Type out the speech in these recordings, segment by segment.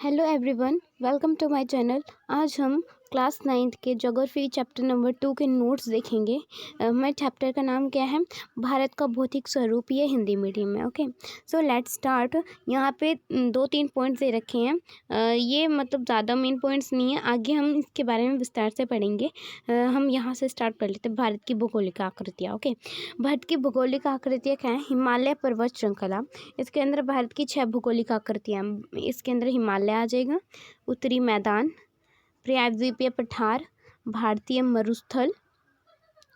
Hello everyone, welcome to my channel. आज हम class 9th के ज्योग्राफी चैप्टर नंबर 2 के नोट्स देखेंगे। मैं चैप्टर का नाम क्या है, भारत का भौतिक स्वरूप। ये हिंदी मीडियम में। Okay, so let's start. यहाँ पे 2-3 पॉइंट्स दे रखे हैं। ये मतलब ज़्यादा मेन पॉइंट्स नहीं है, आगे हम इसके बारे में विस्तार से पढ़ेंगे। हम यहाँ से स्टार्ट कर लेते हैं। भारत की भौगोलिक आकृतियाँ। ओके, भारत की भौगोलिक आकृतियाँ क्या है? हिमालय पर्वत श्रृंखला। इसके अंदर भारत की 6 भौगोलिक आकृतियाँ। इसके अंदर हिमालय आ जाएगा, उत्तरी मैदान, प्रायद्वीपीय पठार, भारतीय मरुस्थल,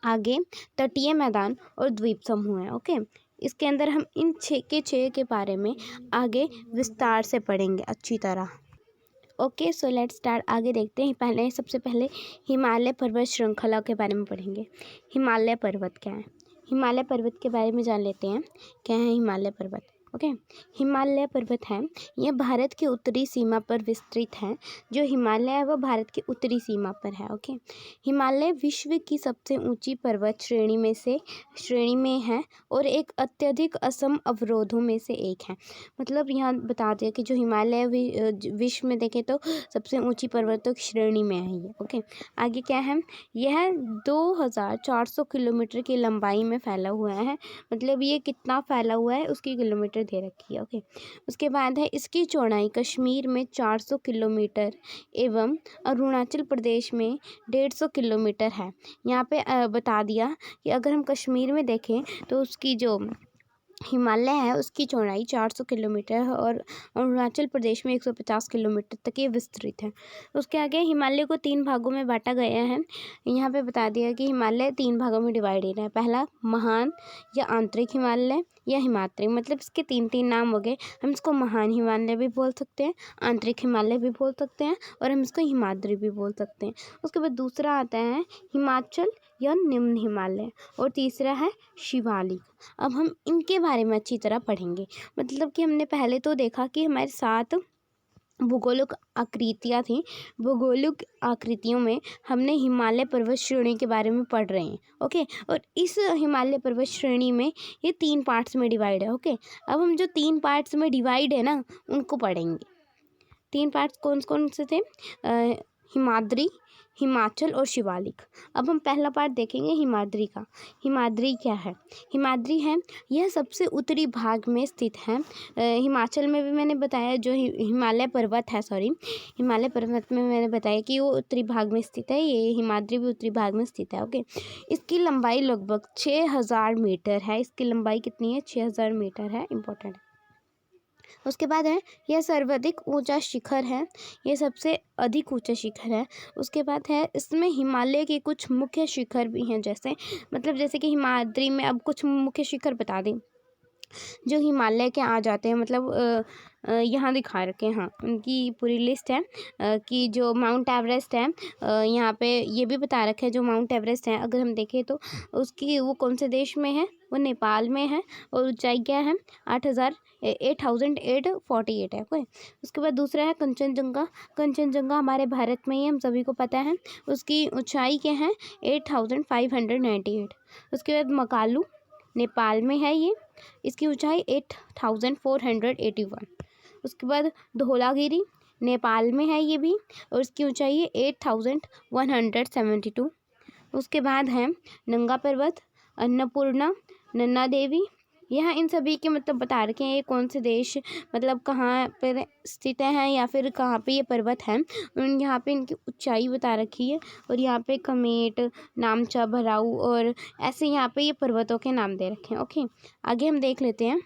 आगे तटीय मैदान और द्वीप समूह है। ओके, इसके अंदर हम इन 6 के बारे में आगे विस्तार से पढ़ेंगे अच्छी तरह। Okay, so let's start. आगे देखते हैं। सबसे पहले हिमालय पर्वत श्रृंखला के बारे में पढ़ेंगे। हिमालय पर्वत क्या है? हिमालय पर्वत के बारे में जान लेते हैं। क्या है हिमालय पर्वत? ओके, हिमालय पर्वत है, यह भारत की उत्तरी सीमा पर विस्तृत है। जो हिमालय है वह भारत की उत्तरी सीमा पर है। ओके, हिमालय विश्व की सबसे ऊंची पर्वत श्रेणी में है और एक अत्यधिक असम अवरोधों में से एक है। मतलब यहाँ बता दें कि जो हिमालय विश्व में देखें तो सबसे ऊंची पर्वतों की श्रेणी में है ये। ओके, आगे क्या है? यह 2400 किलोमीटर की लंबाई में फैला हुआ है। मतलब ये कितना फैला हुआ है उसकी किलोमीटर दे रखी है। ओके, उसके बाद है इसकी चौड़ाई कश्मीर में 400 किलोमीटर एवं अरुणाचल प्रदेश में 150 किलोमीटर है। यहाँ पे बता दिया कि अगर हम कश्मीर में देखें तो उसकी जो हिमालय है उसकी चौड़ाई 400 किलोमीटर है और अरुणाचल प्रदेश में 150 किलोमीटर तक ये विस्तृत है। उसके आगे हिमालय को 3 भागों में बांटा गया है। यहाँ पे बता दिया कि हिमालय 3 भागों में डिवाइडेड है। पहला महान या आंतरिक हिमालय या हिमाद्री। मतलब इसके 3 नाम हो गए। हम इसको महान हिमालय भी बोल सकते हैं, आंतरिक हिमालय भी बोल सकते हैं और हम इसको हिमाद्री भी बोल सकते हैं। उसके बाद दूसरा आता है हिमाचल या निम्न हिमालय और तीसरा है शिवालिक। अब हम इनके बारे में अच्छी तरह पढ़ेंगे। मतलब कि हमने पहले तो देखा कि हमारे 7 भूगोलिक आकृतियाँ थी। भूगोलिक आकृतियों में हमने हिमालय पर्वत श्रेणी के बारे में पढ़ रहे हैं। ओके, और इस हिमालय पर्वत श्रेणी में ये 3 पार्ट्स में डिवाइड है। ओके, अब हम जो 3 पार्ट्स में डिवाइड है ना उनको पढ़ेंगे। 3 पार्ट्स कौन कौन से थे? हिमाद्री, हिमाचल और शिवालिक। अब हम पहला पार्ट देखेंगे हिमाद्री का। हिमाद्री क्या है? हिमाद्री है, यह सबसे उत्तरी भाग में स्थित है। हिमाचल में भी मैंने बताया जो हिमालय पर्वत है, हिमालय पर्वत में मैंने बताया कि वो उत्तरी भाग में स्थित है। ये हिमाद्री भी उत्तरी भाग में स्थित है। ओके, इसकी लंबाई लगभग 6000 मीटर है। इसकी लंबाई कितनी है? 6000 मीटर है। इंपॉर्टेंट है। उसके बाद है यह सर्वाधिक ऊंचा शिखर है। ये सबसे अधिक ऊंचा शिखर है। उसके बाद है इसमें हिमालय के कुछ मुख्य शिखर भी हैं। जैसे कि हिमाद्री में अब कुछ मुख्य शिखर बता दें जो हिमालय के आ जाते हैं। मतलब यहाँ दिखा रखे हैं। हाँ, उनकी पूरी लिस्ट है कि जो माउंट एवरेस्ट है, यहाँ पे ये भी बता रखे हैं जो माउंट एवरेस्ट है अगर हम देखें तो उसकी वो कौन से देश में है? वो नेपाल में है और ऊंचाई क्या है? 8848 है। कोई उसके बाद दूसरा है कंचनजंगा। कंचनजंगा हमारे भारत में ही हम सभी को पता है। उसकी ऊंचाई क्या है? 8598। उसके बाद मकालू नेपाल में है ये, इसकी ऊंचाई 8481। उसके बाद धौलागिरी नेपाल में है ये भी और इसकी ऊंचाई है 8172। उसके बाद है नंगा पर्वत, अन्नपूर्णा, नन्दा देवी। यहाँ इन सभी के मतलब बता रखे हैं ये कौन से देश मतलब कहाँ पर स्थित हैं या फिर कहाँ पे ये पर्वत हैं। यहाँ पे इनकी ऊंचाई बता रखी है और यहाँ पे कमेट, नामचा, भराऊ और ऐसे यहाँ पे ये पर्वतों के नाम दे रखे हैं। ओके, आगे हम देख लेते हैं।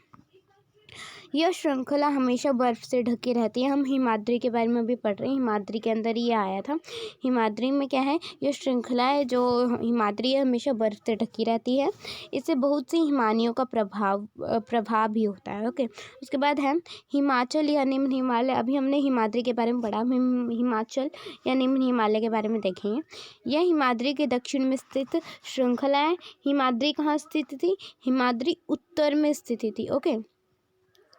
यह श्रृंखला हमेशा बर्फ से ढकी रहती है। हम हिमाद्री के बारे में भी पढ़ रहे हैं। हिमाद्री के अंदर ये आया था। हिमाद्री में क्या है? यह श्रृंखला है जो हिमाद्री है हमेशा बर्फ से ढकी रहती है। इससे बहुत सी हिमानियों का प्रभाव भी होता है। ओके, उसके बाद है हिमाचल या निम्न हिमालय। अभी हमने हिमाद्री के बारे में पढ़ा, हम हिमाचल या निम्न हिमालय के बारे में देखेंगे। यह हिमाद्री के दक्षिण में स्थित श्रृंखला है। हिमाद्री कहाँ स्थित थी? हिमाद्री उत्तर में स्थित थी। ओके,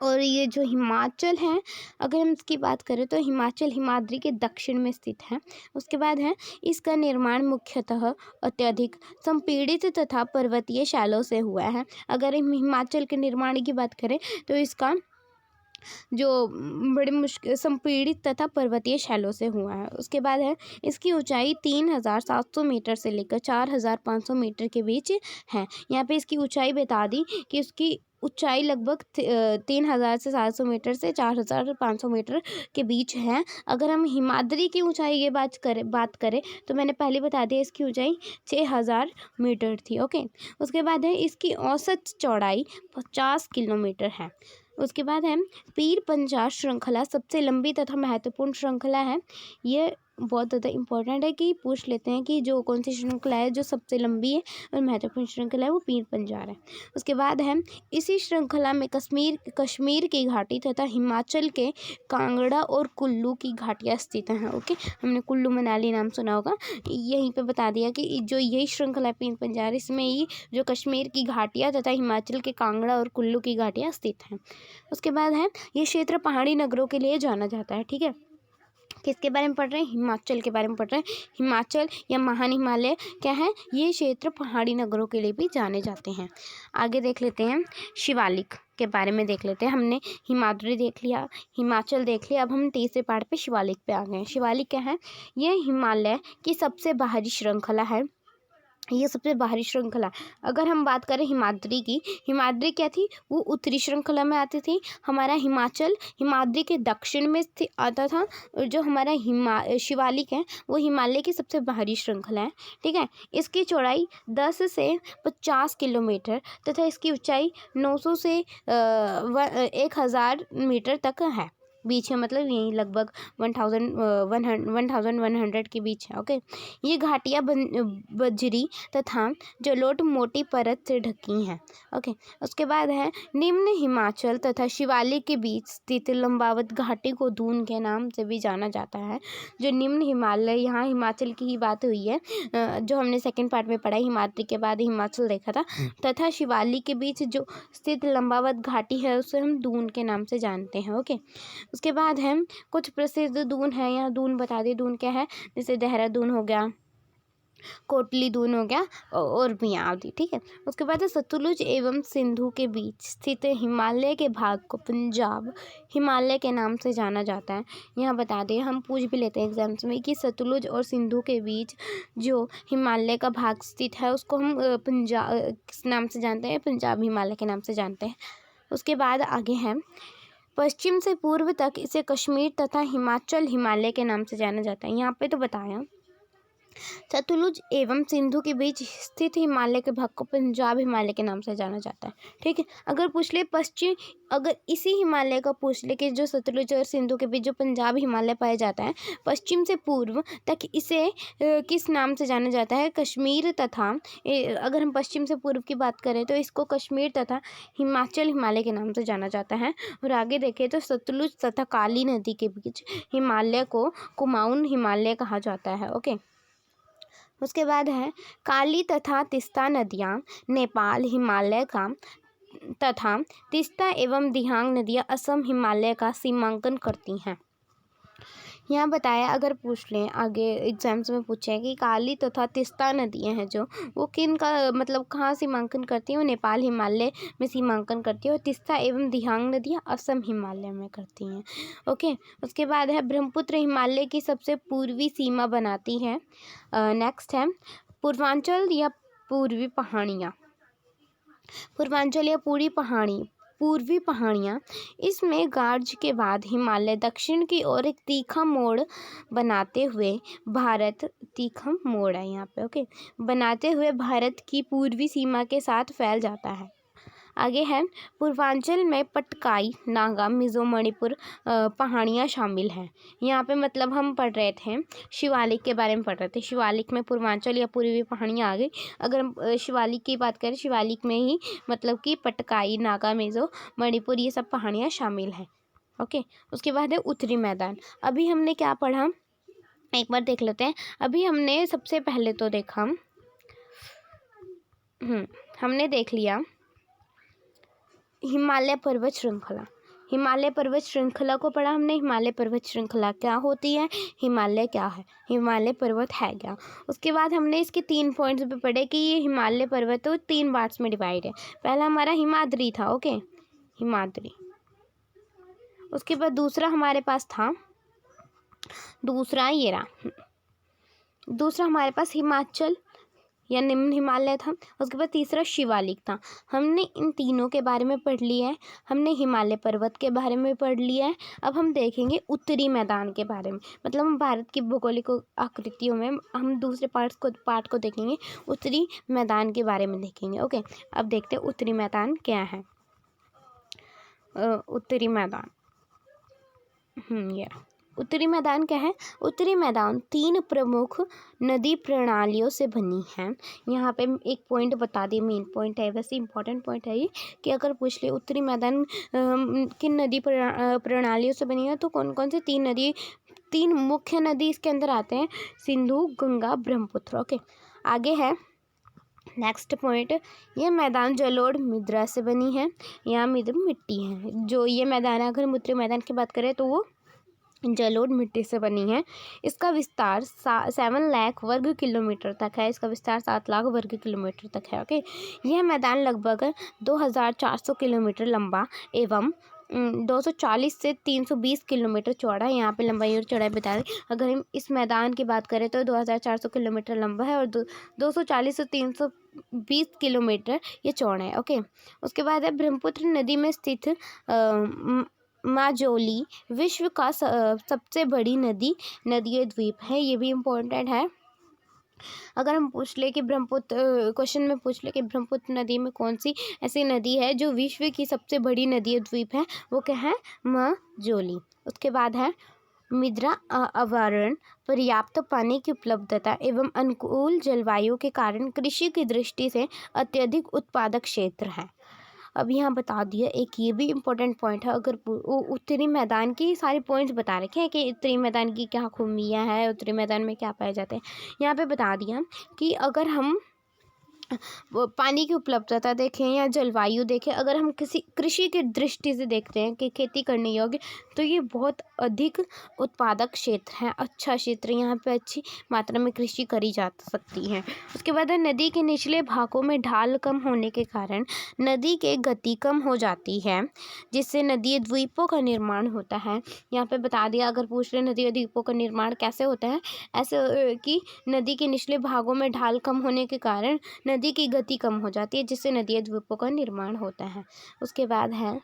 और ये जो हिमाचल है अगर हम इसकी बात करें तो हिमाचल हिमाद्री के दक्षिण में स्थित है। उसके बाद है इसका निर्माण मुख्यतः अत्यधिक संपीड़ित तथा पर्वतीय शैलों से हुआ है। अगर हम हिमाचल के निर्माण की बात करें तो इसका जो बड़े मुश्किल संपीड़ित तथा पर्वतीय शैलों से हुआ है। उसके बाद है इसकी ऊंचाई 3,700 मीटर से लेकर 4,500 मीटर के बीच है। यहाँ पे इसकी ऊंचाई बता दी कि उसकी ऊंचाई लगभग 3,000 से 700 मीटर से 4,500 मीटर के बीच है। अगर हम हिमाद्री की ऊंचाई की बात करें तो मैंने पहले बता दिया इसकी ऊंचाई 6,000 मीटर थी। ओके, उसके बाद है इसकी औसत चौड़ाई 50 किलोमीटर है। उसके बाद है पीर पंजाब श्रृंखला सबसे लंबी तथा महत्वपूर्ण श्रृंखला है। ये बहुत ज़्यादा इम्पोर्टेंट है कि पूछ लेते हैं कि जो कौन सी श्रृंखला है जो सबसे लंबी है और महत्वपूर्ण श्रृंखला है वो पीर पंजाब है। उसके बाद है इसी श्रृंखला में कश्मीर की घाटी तथा हिमाचल के कांगड़ा और कुल्लू की घाटियाँ स्थित हैं। ओके, हमने कुल्लू मनाली नाम सुना होगा, यहीं पे बता दिया कि जो यही श्रृंखला है पीर पंजाब, इसमें ही जो कश्मीर की घाटियाँ तथा हिमाचल के कांगड़ा और कुल्लू की घाटियाँ स्थित हैं। उसके बाद है ये क्षेत्र पहाड़ी नगरों के लिए जाना जाता है। ठीक है, किसके बारे में पढ़ रहे हैं? हिमाचल के बारे में पढ़ रहे हैं। हिमाचल या महान हिमालय क्या है? ये क्षेत्र पहाड़ी नगरों के लिए भी जाने जाते हैं। आगे देख लेते हैं शिवालिक के बारे में देख लेते हैं। हमने हिमाद्री देख लिया, हिमाचल देख लिया, अब हम तीसरे पार्ट पे शिवालिक पे आ गए हैं। शिवालिक क्या है? ये हिमालय की सबसे बाहरी श्रृंखला है। ये सबसे बाहरी श्रृंखला। अगर हम बात करें हिमाद्री की, हिमाद्री क्या थी? वो उत्तरी श्रृंखला में आती थी। हमारा हिमाचल हिमाद्री के दक्षिण में आता था, और जो हमारा शिवालिक है वो हिमालय की सबसे बाहरी श्रृंखला है। ठीक है, इसकी चौड़ाई 10 से 50 किलोमीटर तथा इसकी ऊंचाई 900 से 1,000 मीटर तक है। बीच है, मतलब यही लगभग 1,100 के बीच है। ओके, ये घाटियाँ बजरी तथा जलोढ़ मोटी परत से ढकी हैं। ओके, उसके बाद है निम्न हिमाचल तथा शिवालिक के बीच स्थित लंबावत घाटी को दून के नाम से भी जाना जाता है। जो निम्न हिमालय, यहाँ हिमाचल की ही बात हुई है, जो हमने सेकंड पार्ट में पढ़ा, हिमाद्री के बाद हिमाचल देखा था, तथा शिवालिक के बीच जो स्थित लंबावत घाटी है उसे हम दून के नाम से जानते हैं। ओके, उसके बाद है कुछ प्रसिद्ध दून है, यहाँ दून बता दें। दून क्या है? जैसे देहरादून हो गया, कोटली दून हो गया, और भी आदि। ठीक है, उसके बाद है सतलुज एवं सिंधु के बीच स्थित हिमालय के भाग को पंजाब हिमालय के नाम से जाना जाता है। यहाँ बता दें, हम पूछ भी लेते हैं एग्जाम्स में कि सतलुज और सिंधु के बीच जो हिमालय का भाग स्थित है उसको हम पंजाब किस नाम से जानते हैं? पंजाब हिमालय के नाम से जानते हैं। उसके बाद आगे है पश्चिम से पूर्व तक इसे कश्मीर तथा हिमाचल हिमालय के नाम से जाना जाता है। यहाँ पे तो बताया सतलुज एवं सिंधु के बीच स्थित हिमालय के भाग को पंजाब हिमालय के नाम से जाना जाता है। ठीक है, अगर पूछ ले पश्चिम, अगर इसी हिमालय का पूछ ले कि जो सतलुज और सिंधु के बीच जो पंजाब हिमालय पाया जाता है, पश्चिम से पूर्व तक इसे किस नाम से जाना जाता है? कश्मीर तथा अगर हम पश्चिम से पूर्व की बात करें तो इसको कश्मीर तथा हिमाचल हिमालय के नाम से जाना जाता है। और आगे देखें तो सतलुज तथा काली नदी के बीच हिमालय को कुमाऊन हिमालय कहा जाता है। ओके, उसके बाद है काली तथा तीस्ता नदियाँ नेपाल हिमालय का तथा तीस्ता एवं दिहांग नदियाँ असम हिमालय का सीमांकन करती हैं। यहाँ बताया, अगर पूछ लें आगे एग्जाम्स में पूछे कि काली तथा तीस्ता नदियाँ हैं जो, वो किन का मतलब कहाँ सीमांकन करती हैं? वो नेपाल हिमालय में सीमांकन करती है, और तीस्ता एवं दिहांग नदियाँ असम हिमालय में करती हैं। ओके, उसके बाद है ब्रह्मपुत्र हिमालय की सबसे पूर्वी सीमा बनाती है। नेक्स्ट है पूर्वांचल या पूर्वी पहाड़ियाँ। पूर्वांचल या पूर्वी पहाड़ियाँ, इसमें गार्ज के बाद हिमालय दक्षिण की ओर एक तीखा मोड़ बनाते हुए तीखा मोड़ है यहाँ पे। ओके, बनाते हुए भारत की पूर्वी सीमा के साथ फैल जाता है। आगे है पूर्वांचल में पटकाई नागा मिजो मणिपुर पहाड़ियाँ शामिल हैं। यहाँ पे मतलब हम पढ़ रहे थे शिवालिक के बारे में पढ़ रहे थे। शिवालिक में पूर्वांचल या पूर्वी पहाड़ियाँ आ गई। अगर हम शिवालिक की बात करें, शिवालिक में ही मतलब कि पटकाई नागा मिजो मणिपुर ये सब पहाड़ियाँ शामिल हैं। ओके, उसके बाद है उत्तरी मैदान। अभी हमने क्या पढ़ा एक बार देख लेते हैं। अभी हमने सबसे पहले तो देखा हमने देख लिया हिमालय पर्वत श्रृंखला। हिमालय पर्वत श्रृंखला को पढ़ा हमने। हिमालय पर्वत श्रृंखला क्या होती है, हिमालय क्या है, हिमालय पर्वत है क्या। उसके बाद हमने इसके 3 पॉइंट्स पे पढ़े कि ये हिमालय पर्वत तो 3 पार्ट्स में डिवाइड है। पहला हमारा हिमाद्री था। ओके, हिमाद्री, उसके बाद दूसरा हमारे पास था, दूसरा ये रहा, दूसरा हमारे पास हिमाचल या निम्न हिमालय था। उसके बाद तीसरा शिवालिक था। हमने इन तीनों के बारे में पढ़ लिया है। हमने हिमालय पर्वत के बारे में पढ़ लिया है। अब हम देखेंगे उत्तरी मैदान के बारे में, मतलब हम भारत की भौगोलिक आकृतियों में हम दूसरे पार्ट को देखेंगे, उत्तरी मैदान के बारे में देखेंगे। ओके, अब देखते हैं उत्तरी मैदान क्या है। उत्तरी मैदान, ये उत्तरी मैदान क्या है। उत्तरी मैदान 3 प्रमुख नदी प्रणालियों से बनी है। यहाँ पे एक पॉइंट बता दिए, मेन पॉइंट है, वैसे इंपॉर्टेंट पॉइंट है ये, कि अगर पूछ ले उत्तरी मैदान किन नदी प्रणालियों से बनी है, तो कौन कौन से 3 मुख्य नदी इसके अंदर आते हैं, सिंधु, गंगा, ब्रह्मपुत्र। ओके, आगे है नेक्स्ट पॉइंट, ये मैदान जलोढ़ मृदा से बनी है, यहाँ मिट्टी है। जो ये मैदान है, अगर हम उत्तरी मैदान की बात करें तो वो जलोढ़ मिट्टी से बनी है। इसका विस्तार 7 लाख वर्ग किलोमीटर तक है। इसका विस्तार 7 लाख वर्ग किलोमीटर तक है। ओके, यह मैदान लगभग 2400 किलोमीटर लंबा एवं 240 से 320 किलोमीटर चौड़ा है। यहाँ पे लंबाई और चौड़ाई बता दें, अगर हम इस मैदान की बात करें तो 2400 किलोमीटर लंबा है और 240 से 320 किलोमीटर ये चौड़ा है। ओके, उसके बाद है ब्रह्मपुत्र नदी में स्थित माजोली विश्व का सबसे बड़ी नदीय द्वीप है। ये भी इम्पोर्टेंट है। अगर हम पूछ ले कि ब्रह्मपुत्र, क्वेश्चन में पूछ ले कि ब्रह्मपुत्र नदी में कौन सी ऐसी नदी है जो विश्व की सबसे बड़ी नदीय द्वीप है, वो क्या है, माजोली। उसके बाद है मृदा आवरण, पर्याप्त पानी की उपलब्धता एवं अनुकूल जलवायु के कारण कृषि की दृष्टि से अत्यधिक उत्पादक क्षेत्र है। अब यहाँ बता दिया एक ये भी इम्पोर्टेंट पॉइंट है, अगर उत्तरी मैदान की सारे पॉइंट्स बता रखे हैं कि उत्तरी मैदान की क्या खूबियाँ हैं, उत्तरी मैदान में क्या पाए जाते हैं। यहाँ पे बता दिया कि अगर हम पानी की उपलब्धता देखें या जलवायु देखें, अगर हम किसी कृषि की दृष्टि से देखते हैं कि खेती करने योग्य, तो ये बहुत अधिक उत्पादक क्षेत्र है, अच्छा क्षेत्र, यहाँ पे अच्छी मात्रा में कृषि करी जा सकती है। उसके बाद नदी के निचले भागों में ढाल कम होने के कारण नदी की गति कम हो जाती है, जिससे नदीय द्वीपों का निर्माण होता है। यहाँ पे बता दिया, अगर पूछ रहे नदीय द्वीपों का निर्माण कैसे होता है, ऐसे कि नदी के निचले भागों में ढाल कम होने के कारण नदी की गति कम हो जाती है, जिससे नदीय द्वीपों का निर्माण होता है। उसके बाद है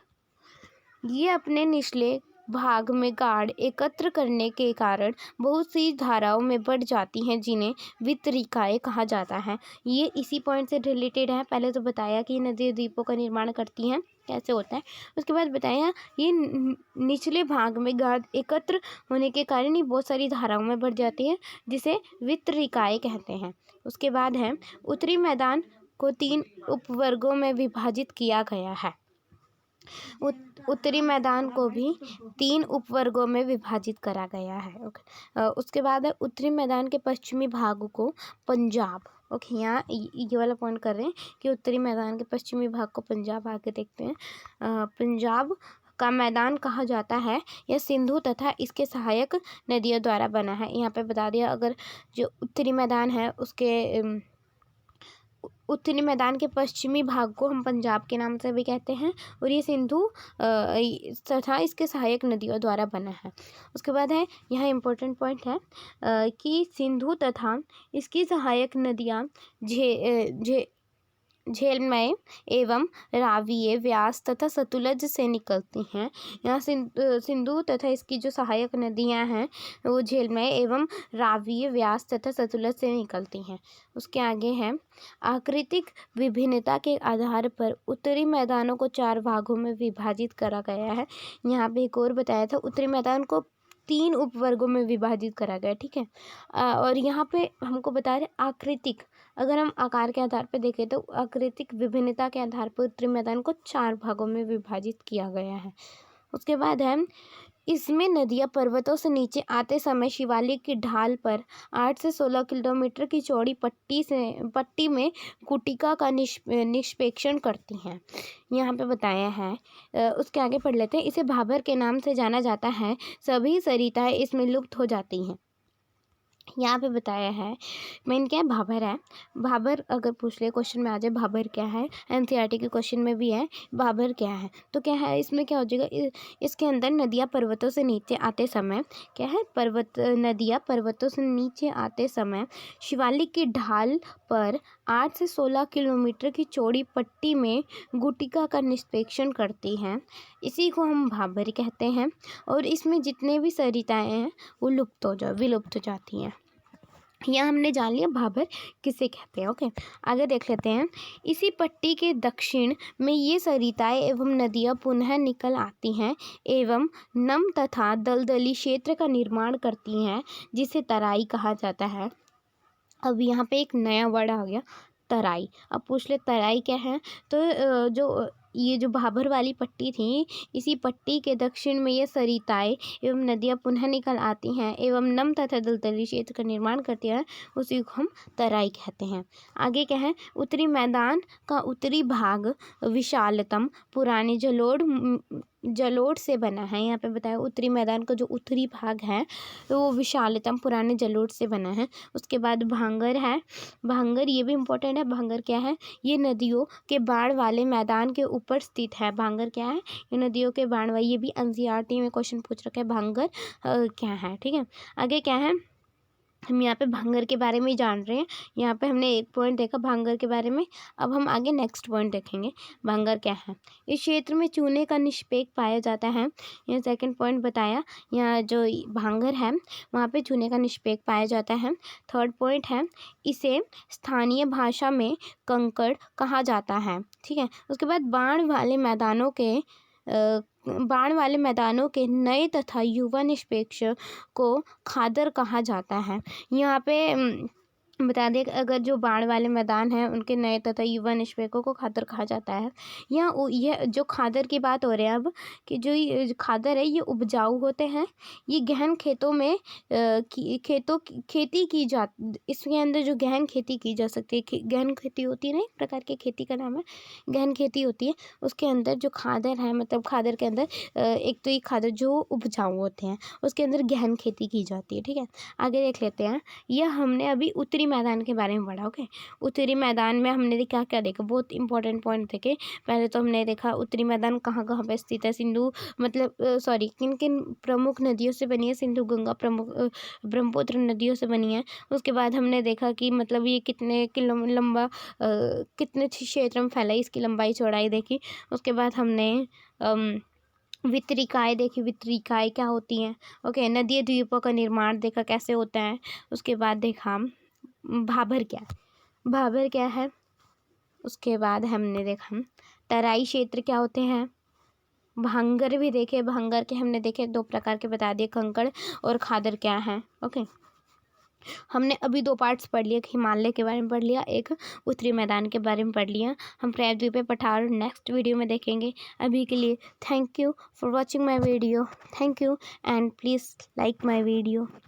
ये अपने निचले भाग में गाढ़ एकत्र करने के कारण बहुत सी धाराओं में बढ़ जाती हैं, जिन्हें वितरिकाएँ कहा जाता है। ये इसी पॉइंट से रिलेटेड है। पहले तो बताया कि नदी द्वीपों का निर्माण करती हैं, कैसे होता है। उसके बाद बताया ये निचले भाग में गाढ़ एकत्र होने के कारण ये बहुत सारी धाराओं में बढ़ जाती है, जिसे वितरिकाएँ कहते हैं। उसके बाद है उत्तरी मैदान को 3 उपवर्गों में विभाजित किया गया है। उत्तरी मैदान को भी 3 उपवर्गों में विभाजित करा गया है। ओके, उसके बाद है उत्तरी मैदान के पश्चिमी भाग को पंजाब, ओके, यहाँ ये वाला पॉइंट कर रहे हैं कि उत्तरी मैदान के पश्चिमी भाग को पंजाब, आके देखते हैं। पंजाब का मैदान कहा जाता है। यह सिंधु तथा इसके सहायक नदियों द्वारा बना है। यहाँ पे बता दिया, अगर जो उत्तरी मैदान है उसके उत्तरी मैदान के पश्चिमी भाग को हम पंजाब के नाम से भी कहते हैं, और ये सिंधु तथा इसके सहायक नदियों द्वारा बना है। उसके बाद है यहाँ इम्पोर्टेंट पॉइंट है कि सिंधु तथा इसकी सहायक नदियाँ झेलमय एवं रावीय, व्यास तथा सतलज से निकलती हैं। यहाँ सिंधु तथा इसकी जो सहायक नदियाँ हैं वो झेलमय एवं रावीय, व्यास तथा सतलज से निकलती हैं। उसके आगे है आकृतिक विभिन्नता के आधार पर उत्तरी मैदानों को 4 भागों में विभाजित करा गया है। यहाँ पे एक और बताया था, उत्तरी मैदान को 3 उपवर्गों में विभाजित करा गया, ठीक है। और यहाँ पे हमको बता रहे आकृतिक, अगर हम आकार के आधार पर देखें तो आकृतिक विभिन्नता के आधार पर उत्तरी मैदान को 4 भागों में विभाजित किया गया है। उसके बाद है इसमें नदियाँ पर्वतों से नीचे आते समय शिवालिक की ढाल पर 8 से 16 किलोमीटर की चौड़ी पट्टी में कुटिका का निष्पेक्षण करती हैं। यहाँ पे बताया है। उसके आगे पढ़ लेते हैं। इसे भाबर के नाम से जाना जाता है। सभी सरिताएं इसमें लुप्त हो जाती हैं। यहाँ पे बताया है मेन क्या है, भाबर है। भाबर अगर पूछ ले क्वेश्चन में आ जाए भाबर क्या है, एनसीईआरटी के क्वेश्चन में भी है भाबर क्या है, तो क्या है इसमें क्या हो जाएगा, इसके अंदर नदियाँ पर्वतों से नीचे आते समय क्या है, नदियाँ पर्वतों से नीचे आते समय शिवालिक की ढाल पर 8 से 16 किलोमीटर की चौड़ी पट्टी में गुटिका का निष्पेक्षण करती हैं। इसी को हम भाबर कहते हैं। और इसमें जितने भी सरिताएं हैं वो विलुप्त हो जाती हैं। यहाँ हमने जान लिया भाबर किसे कहते हैं। ओके, आगे देख लेते हैं। इसी पट्टी के दक्षिण में ये सरिताएं एवं नदियाँ पुनः निकल आती हैं एवं नम तथा दलदली क्षेत्र का निर्माण करती हैं, जिसे तराई कहा जाता है। अब यहाँ पे एक नया वर्ड आ गया, तराई। अब पूछ ले तराई क्या है, तो ये जो भाबर वाली पट्टी थी, इसी पट्टी के दक्षिण में ये सरिताएं एवं नदियाँ पुनः निकल आती हैं एवं नम तथा दलदली क्षेत्र का निर्माण करती हैं, उसी को हम तराई कहते हैं। आगे क्या है, उत्तरी मैदान का उत्तरी भाग विशालतम पुराने जलोढ़ से बना है। यहाँ पे बताया उत्तरी मैदान का जो उत्तरी भाग है तो वो विशालतम पुराने जलोढ़ से बना है। उसके बाद भांगर है। भांगर ये भी इम्पोर्टेंट है। भांगर क्या है, ये नदियों के बाढ़ वाले मैदान के ऊपर स्थित है। भांगर क्या है, ये नदियों के बाढ़ वाले, ये भी एनसीईआरटी में क्वेश्चन पूछ रखा है भांगर क्या है। ठीक है, आगे क्या है, हम यहाँ पे भांगर के बारे में ही जान रहे हैं। यहाँ पे हमने एक पॉइंट देखा भांगर के बारे में, अब हम आगे नेक्स्ट पॉइंट देखेंगे। भांगर क्या है, इस क्षेत्र में चूने का निष्पेक पाया जाता है। यह सेकंड पॉइंट बताया, यहाँ जो भांगर है वहाँ पे चूने का निष्पेक पाया जाता है। थर्ड पॉइंट है, इसे स्थानीय भाषा में कंकड़ कहा जाता है। ठीक है, उसके बाद बाढ़ वाले मैदानों के नए तथा युवा निष्पेक्ष को खादर कहा जाता है। यहाँ पे बता दें, अगर जो बाढ़ वाले मैदान हैं उनके नए तथा युवा निष्पेकों को खादर कहा जाता है। यह जो खादर की बात हो रही है अब, कि जो ये खादर है ये उपजाऊ होते हैं। ये गहन खेतों में खेती की इसके अंदर जो गहन खेती की जा सकती है, गहन खेती होती है ना, एक प्रकार की खेती का नाम है गहन खेती होती है। उसके अंदर जो खादर है, मतलब खादर के अंदर एक तो ये खादर जो उपजाऊ होते हैं उसके अंदर गहन खेती की जाती है। ठीक है, आगे देख लेते हैं। यह हमने अभी उत्तरी मैदान के बारे में पढ़ा। ओके, उत्तरी मैदान में हमने क्या क्या देखा, बहुत इंपॉर्टेंट पॉइंट देखे। पहले तो हमने देखा उत्तरी मैदान कहाँ कहाँ पे स्थित है, किन किन प्रमुख नदियों से बनी है, सिंधु गंगा ब्रह्मपुत्र नदियों से बनी है। उसके बाद हमने देखा कि मतलब ये कितने कितने क्षेत्र में फैला है, इसकी लंबाई चौड़ाई देखी। उसके बाद हमने वितरिकाएँ देखी, वितरिकाएँ क्या होती हैं। ओके, नदी द्वीपों का निर्माण देखा कैसे होता है। उसके बाद देखा भाबर क्या है। उसके बाद हमने देखा तराई क्षेत्र क्या होते हैं। भांगर भी देखे, भांगर के हमने देखे 2 प्रकार के बता दिए, कंकड़ और खादर क्या है। ओके, हमने अभी 2 पार्ट्स पढ़ लिए, हिमालय के बारे में पढ़ लिया, एक उत्तरी मैदान के बारे में पढ़ लिया। हम प्रायद्वीप पे पठार नेक्स्ट वीडियो में देखेंगे। अभी के लिए thank you for watching my video, thank you and please like my video.